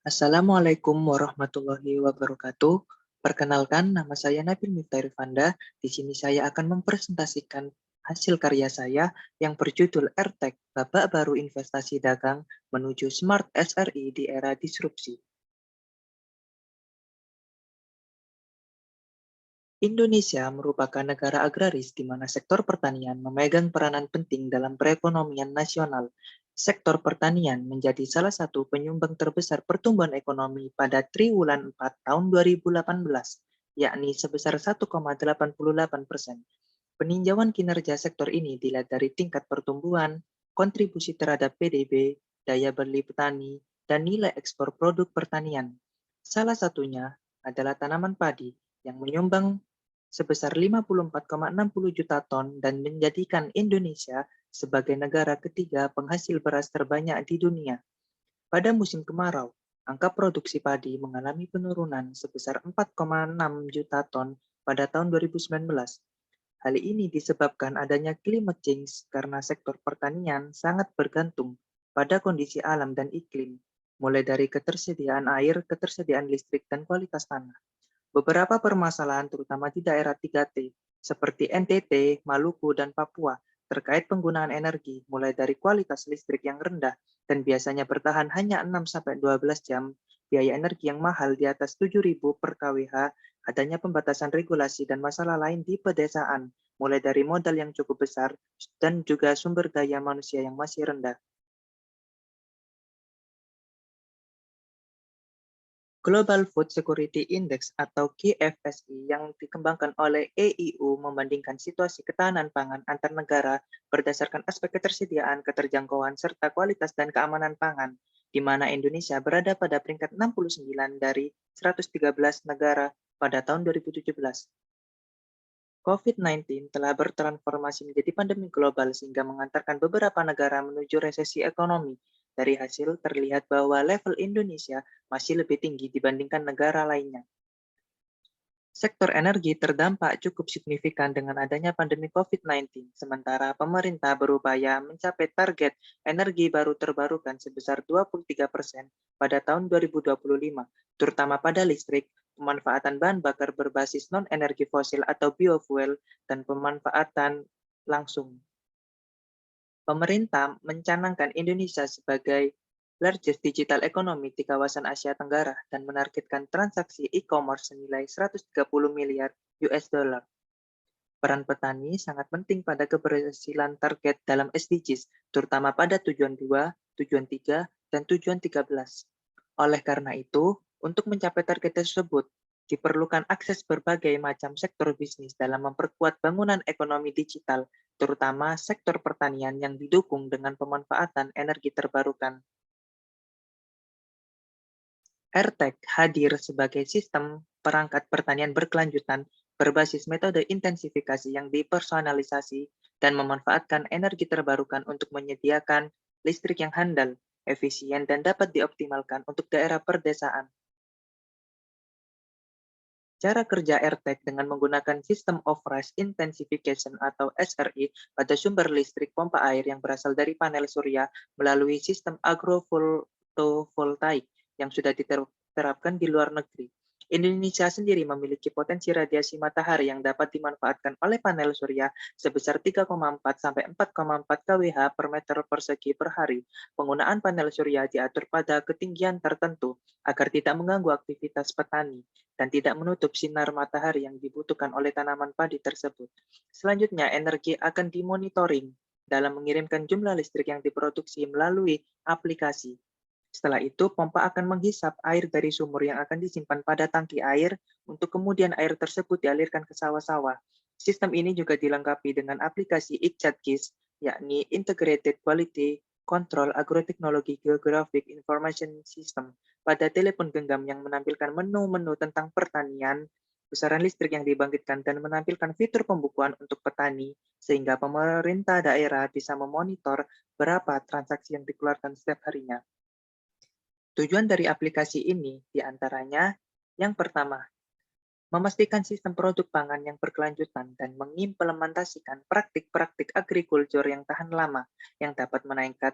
Assalamualaikum warahmatullahi wabarakatuh. Perkenalkan, nama saya Nabil Miftah Irfanda. Di sini saya akan mempresentasikan hasil karya saya yang berjudul RTEK, Babak Baru Investasi Dagang Menuju Smart SRI di Era Disrupsi. Indonesia merupakan negara agraris di mana sektor pertanian memegang peranan penting dalam perekonomian nasional. Sektor pertanian menjadi salah satu penyumbang terbesar pertumbuhan ekonomi pada triwulan 4 tahun 2018, yakni sebesar 1,88%. Peninjauan kinerja sektor ini dilihat dari tingkat pertumbuhan, kontribusi terhadap PDB, daya beli petani, dan nilai ekspor produk pertanian. Salah satunya adalah tanaman padi yang menyumbang sebesar 54,60 juta ton dan menjadikan Indonesia sebagai negara ketiga penghasil beras terbanyak di dunia. Pada musim kemarau, angka produksi padi mengalami penurunan sebesar 4,6 juta ton pada tahun 2019. Hal ini disebabkan adanya climate change karena sektor pertanian sangat bergantung pada kondisi alam dan iklim, mulai dari ketersediaan air, ketersediaan listrik, dan kualitas tanah. Beberapa permasalahan terutama di daerah 3T seperti NTT, Maluku, dan Papua terkait penggunaan energi mulai dari kualitas listrik yang rendah dan biasanya bertahan hanya 6-12 jam, biaya energi yang mahal di atas 7.000 per kWh, adanya pembatasan regulasi dan masalah lain di pedesaan, mulai dari modal yang cukup besar dan juga sumber daya manusia yang masih rendah. Global Food Security Index atau GFSI yang dikembangkan oleh EIU membandingkan situasi ketahanan pangan antar negara berdasarkan aspek ketersediaan, keterjangkauan, serta kualitas dan keamanan pangan, di mana Indonesia berada pada peringkat 69 dari 113 negara pada tahun 2017. COVID-19 telah bertransformasi menjadi pandemi global sehingga mengantarkan beberapa negara menuju resesi ekonomi. Dari hasil terlihat bahwa level Indonesia masih lebih tinggi dibandingkan negara lainnya. Sektor energi terdampak cukup signifikan dengan adanya pandemi COVID-19, sementara pemerintah berupaya mencapai target energi baru terbarukan sebesar 23% pada tahun 2025, terutama pada listrik, pemanfaatan bahan bakar berbasis non-energi fosil atau biofuel, dan pemanfaatan langsung. Pemerintah mencanangkan Indonesia sebagai largest digital economy di kawasan Asia Tenggara dan menargetkan transaksi e-commerce senilai 130 miliar US dollar. Peran petani sangat penting pada keberhasilan target dalam SDGs, terutama pada tujuan 2, tujuan 3, dan tujuan 13. Oleh karena itu, untuk mencapai target tersebut, diperlukan akses berbagai macam sektor bisnis dalam memperkuat bangunan ekonomi digital, terutama sektor pertanian yang didukung dengan pemanfaatan energi terbarukan. RTEK hadir sebagai sistem perangkat pertanian berkelanjutan berbasis metode intensifikasi yang dipersonalisasi dan memanfaatkan energi terbarukan untuk menyediakan listrik yang handal, efisien, dan dapat dioptimalkan untuk daerah perdesaan. Cara kerja RTEK dengan menggunakan System of Risk Intensification atau SRI pada sumber listrik pompa air yang berasal dari panel surya melalui sistem agrovoltaik yang sudah diterapkan di luar negeri. Indonesia sendiri memiliki potensi radiasi matahari yang dapat dimanfaatkan oleh panel surya sebesar 3,4 sampai 4,4 kWh per meter persegi per hari. Penggunaan panel surya diatur pada ketinggian tertentu agar tidak mengganggu aktivitas petani dan tidak menutup sinar matahari yang dibutuhkan oleh tanaman padi tersebut. Selanjutnya, energi akan dimonitoring dalam mengirimkan jumlah listrik yang diproduksi melalui aplikasi. Setelah itu, pompa akan menghisap air dari sumur yang akan disimpan pada tangki air untuk kemudian air tersebut dialirkan ke sawah-sawah. Sistem ini juga dilengkapi dengan aplikasi ICCAT-GIS, yakni Integrated Quality Control Agroteknologi Geographic Information System, pada telepon genggam yang menampilkan menu-menu tentang pertanian, besaran listrik yang dibangkitkan, dan menampilkan fitur pembukuan untuk petani, sehingga pemerintah daerah bisa memonitor berapa transaksi yang dikeluarkan setiap harinya. Tujuan dari aplikasi ini diantaranya yang pertama, memastikan sistem produk pangan yang berkelanjutan dan mengimplementasikan praktik-praktik agrikultur yang tahan lama yang dapat menaikkan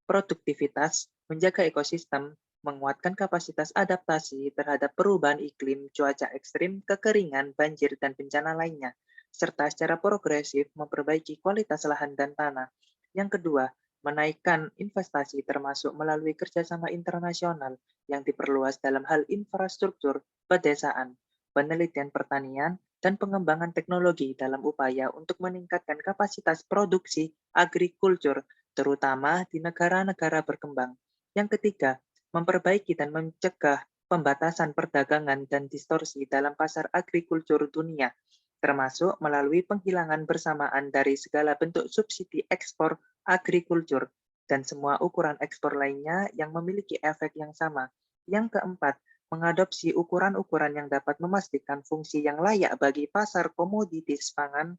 produktivitas, menjaga ekosistem, menguatkan kapasitas adaptasi terhadap perubahan iklim, cuaca ekstrim, kekeringan, banjir, dan bencana lainnya, serta secara progresif memperbaiki kualitas lahan dan tanah. Yang kedua, menaikkan investasi termasuk melalui kerjasama internasional yang diperluas dalam hal infrastruktur, pedesaan, penelitian pertanian, dan pengembangan teknologi dalam upaya untuk meningkatkan kapasitas produksi agrikultur, terutama di negara-negara berkembang. Yang ketiga, memperbaiki dan mencegah pembatasan perdagangan dan distorsi dalam pasar agrikultur dunia, termasuk melalui penghilangan bersamaan dari segala bentuk subsidi ekspor agrikultur dan semua ukuran ekspor lainnya yang memiliki efek yang sama. Yang keempat, mengadopsi ukuran-ukuran yang dapat memastikan fungsi yang layak bagi pasar komoditas pangan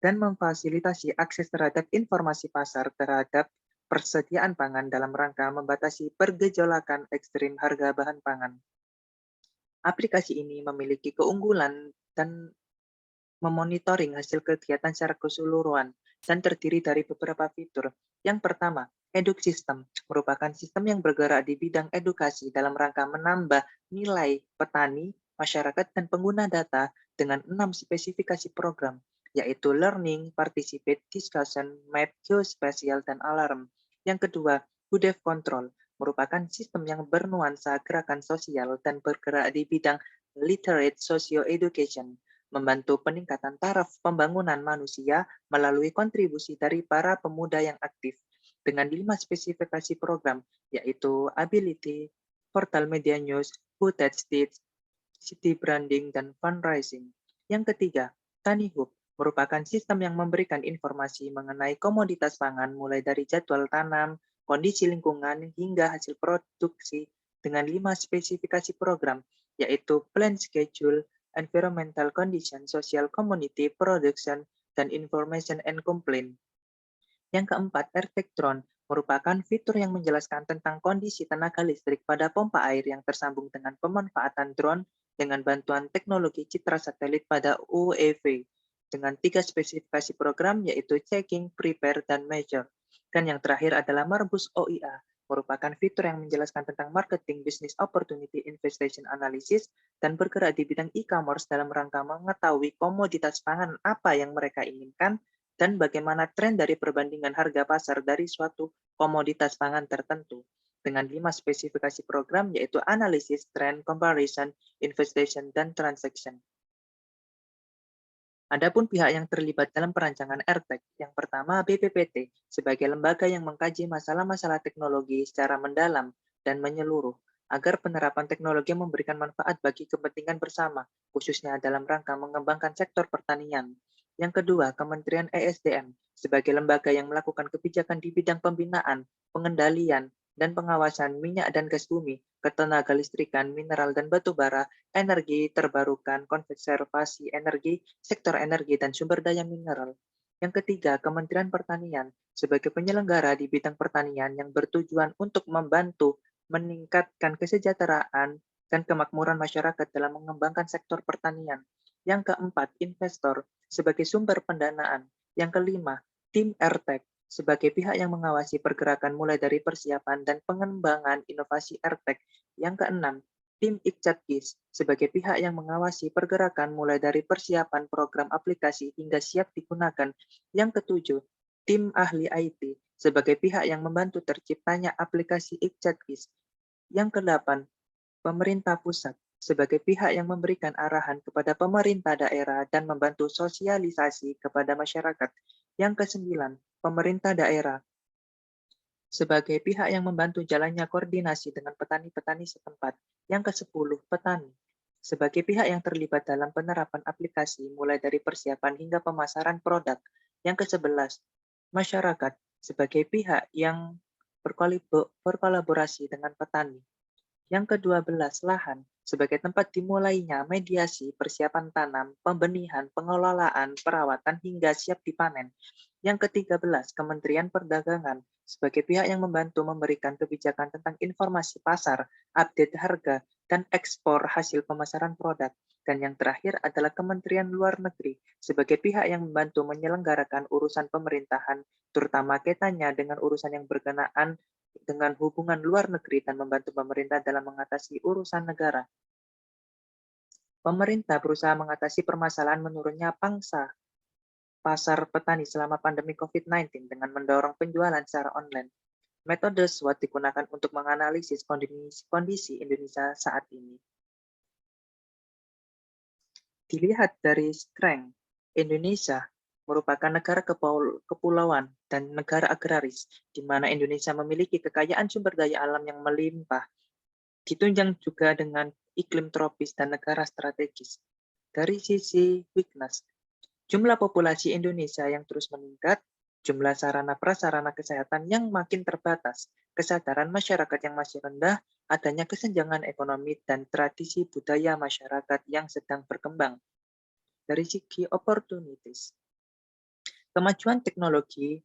dan memfasilitasi akses terhadap informasi pasar terhadap persediaan pangan dalam rangka membatasi pergejolakan ekstrim harga bahan pangan. Aplikasi ini memiliki keunggulan dan memonitoring hasil kegiatan secara keseluruhan dan terdiri dari beberapa fitur. Yang pertama, Eduk System merupakan sistem yang bergerak di bidang edukasi dalam rangka menambah nilai petani, masyarakat, dan pengguna data dengan 6 spesifikasi program, yaitu Learning, Participate, Discussion, Map, Geospatial, dan Alarm. Yang kedua, Budev Control merupakan sistem yang bernuansa gerakan sosial dan bergerak di bidang literate socio-education, membantu peningkatan taraf pembangunan manusia melalui kontribusi dari para pemuda yang aktif dengan 5 spesifikasi program, yaitu Ability, Portal Media News, Footage Stage, City Branding, dan Fundraising. Yang ketiga, Tani Hub merupakan sistem yang memberikan informasi mengenai komoditas pangan mulai dari jadwal tanam, kondisi lingkungan, hingga hasil produksi dengan 5 spesifikasi program, yaitu Plan Schedule, Environmental Condition, Social Community, Production, dan Information and Complaint. Yang keempat, Airtectron merupakan fitur yang menjelaskan tentang kondisi tenaga listrik pada pompa air yang tersambung dengan pemanfaatan drone dengan bantuan teknologi citra satelit pada UAV dengan 3 spesifikasi program yaitu Checking, Prepare, dan Measure. Dan yang terakhir adalah Marbus OIA, merupakan fitur yang menjelaskan tentang marketing, business opportunity, investation analysis, dan bergerak di bidang e-commerce dalam rangka mengetahui komoditas pangan apa yang mereka inginkan dan bagaimana tren dari perbandingan harga pasar dari suatu komoditas pangan tertentu dengan 5 spesifikasi program yaitu analisis, trend, comparison, investation, dan transaction. Adapun pihak yang terlibat dalam perancangan AirTech, yang pertama BPPT sebagai lembaga yang mengkaji masalah-masalah teknologi secara mendalam dan menyeluruh agar penerapan teknologi memberikan manfaat bagi kepentingan bersama, khususnya dalam rangka mengembangkan sektor pertanian. Yang kedua, Kementerian ESDM sebagai lembaga yang melakukan kebijakan di bidang pembinaan, pengendalian, dan pengawasan minyak dan gas bumi, ketenaga listrikan, mineral dan batu bara, energi terbarukan, konservasi energi, sektor energi, dan sumber daya mineral. Yang ketiga, Kementerian Pertanian sebagai penyelenggara di bidang pertanian yang bertujuan untuk membantu meningkatkan kesejahteraan dan kemakmuran masyarakat dalam mengembangkan sektor pertanian. Yang keempat, investor sebagai sumber pendanaan. Yang kelima, tim AirTech sebagai pihak yang mengawasi pergerakan mulai dari persiapan dan pengembangan inovasi AirTech. Yang keenam, tim Ikcatkis sebagai pihak yang mengawasi pergerakan mulai dari persiapan program aplikasi hingga siap digunakan. Yang ketujuh, tim ahli IT sebagai pihak yang membantu terciptanya aplikasi Ikcatkis. Yang kedelapan, pemerintah pusat sebagai pihak yang memberikan arahan kepada pemerintah daerah dan membantu sosialisasi kepada masyarakat. Yang kesembilan, pemerintah daerah sebagai pihak yang membantu jalannya koordinasi dengan petani-petani setempat. Yang ke-10, petani sebagai pihak yang terlibat dalam penerapan aplikasi mulai dari persiapan hingga pemasaran produk. Yang ke-11, masyarakat sebagai pihak yang berkolaborasi dengan petani. Yang ke-12, lahan sebagai tempat dimulainya mediasi, persiapan tanam, pembenihan, pengelolaan, perawatan, hingga siap dipanen. Yang ke-13, Kementerian Perdagangan sebagai pihak yang membantu memberikan kebijakan tentang informasi pasar, update harga, dan ekspor hasil pemasaran produk. Dan yang terakhir adalah Kementerian Luar Negeri sebagai pihak yang membantu menyelenggarakan urusan pemerintahan, terutama kaitannya dengan urusan yang berkenaan dengan hubungan luar negeri dan membantu pemerintah dalam mengatasi urusan negara. Pemerintah berusaha mengatasi permasalahan menurunnya pangsa pasar petani selama pandemi COVID-19 dengan mendorong penjualan secara online. Metode SWOT digunakan untuk menganalisis kondisi Indonesia saat ini. Dilihat dari strength, Indonesia merupakan negara kepulauan dan negara agraris, di mana Indonesia memiliki kekayaan sumber daya alam yang melimpah, ditunjang juga dengan iklim tropis dan negara strategis. Dari sisi weakness, jumlah populasi Indonesia yang terus meningkat, jumlah sarana prasarana kesehatan yang makin terbatas, kesadaran masyarakat yang masih rendah, adanya kesenjangan ekonomi dan tradisi budaya masyarakat yang sedang berkembang. Dari segi opportunities, kemajuan teknologi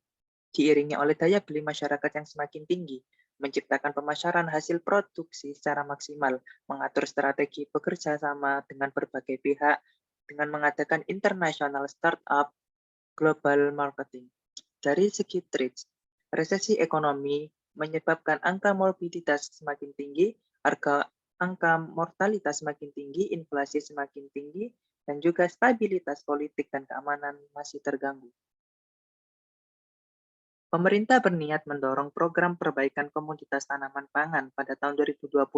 diiringi oleh daya beli masyarakat yang semakin tinggi, menciptakan pemasaran hasil produksi secara maksimal, mengatur strategi bekerja sama dengan berbagai pihak, dengan mengadakan international startup, global marketing. Dari segi trades, resesi ekonomi menyebabkan angka morbiditas semakin tinggi, angka mortalitas semakin tinggi, inflasi semakin tinggi, dan juga stabilitas politik dan keamanan masih terganggu. Pemerintah berniat mendorong program perbaikan komoditas tanaman pangan pada tahun 2022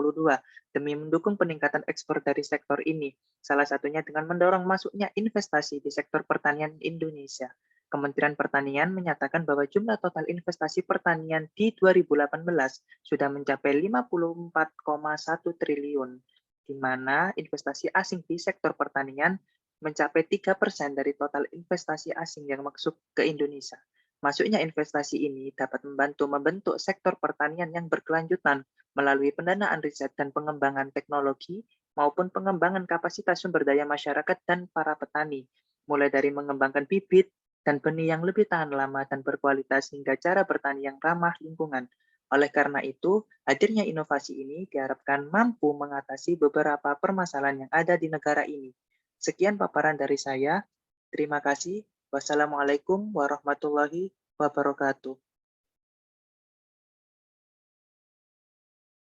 demi mendukung peningkatan ekspor dari sektor ini, salah satunya dengan mendorong masuknya investasi di sektor pertanian Indonesia. Kementerian Pertanian menyatakan bahwa jumlah total investasi pertanian di 2018 sudah mencapai 54,1 triliun, di mana investasi asing di sektor pertanian mencapai 3% dari total investasi asing yang masuk ke Indonesia. Masuknya investasi ini dapat membantu membentuk sektor pertanian yang berkelanjutan melalui pendanaan riset dan pengembangan teknologi maupun pengembangan kapasitas sumber daya masyarakat dan para petani, mulai dari mengembangkan bibit dan benih yang lebih tahan lama dan berkualitas hingga cara bertani yang ramah lingkungan. Oleh karena itu, hadirnya inovasi ini diharapkan mampu mengatasi beberapa permasalahan yang ada di negara ini. Sekian paparan dari saya. Terima kasih. Wassalamualaikum warahmatullahi wabarakatuh.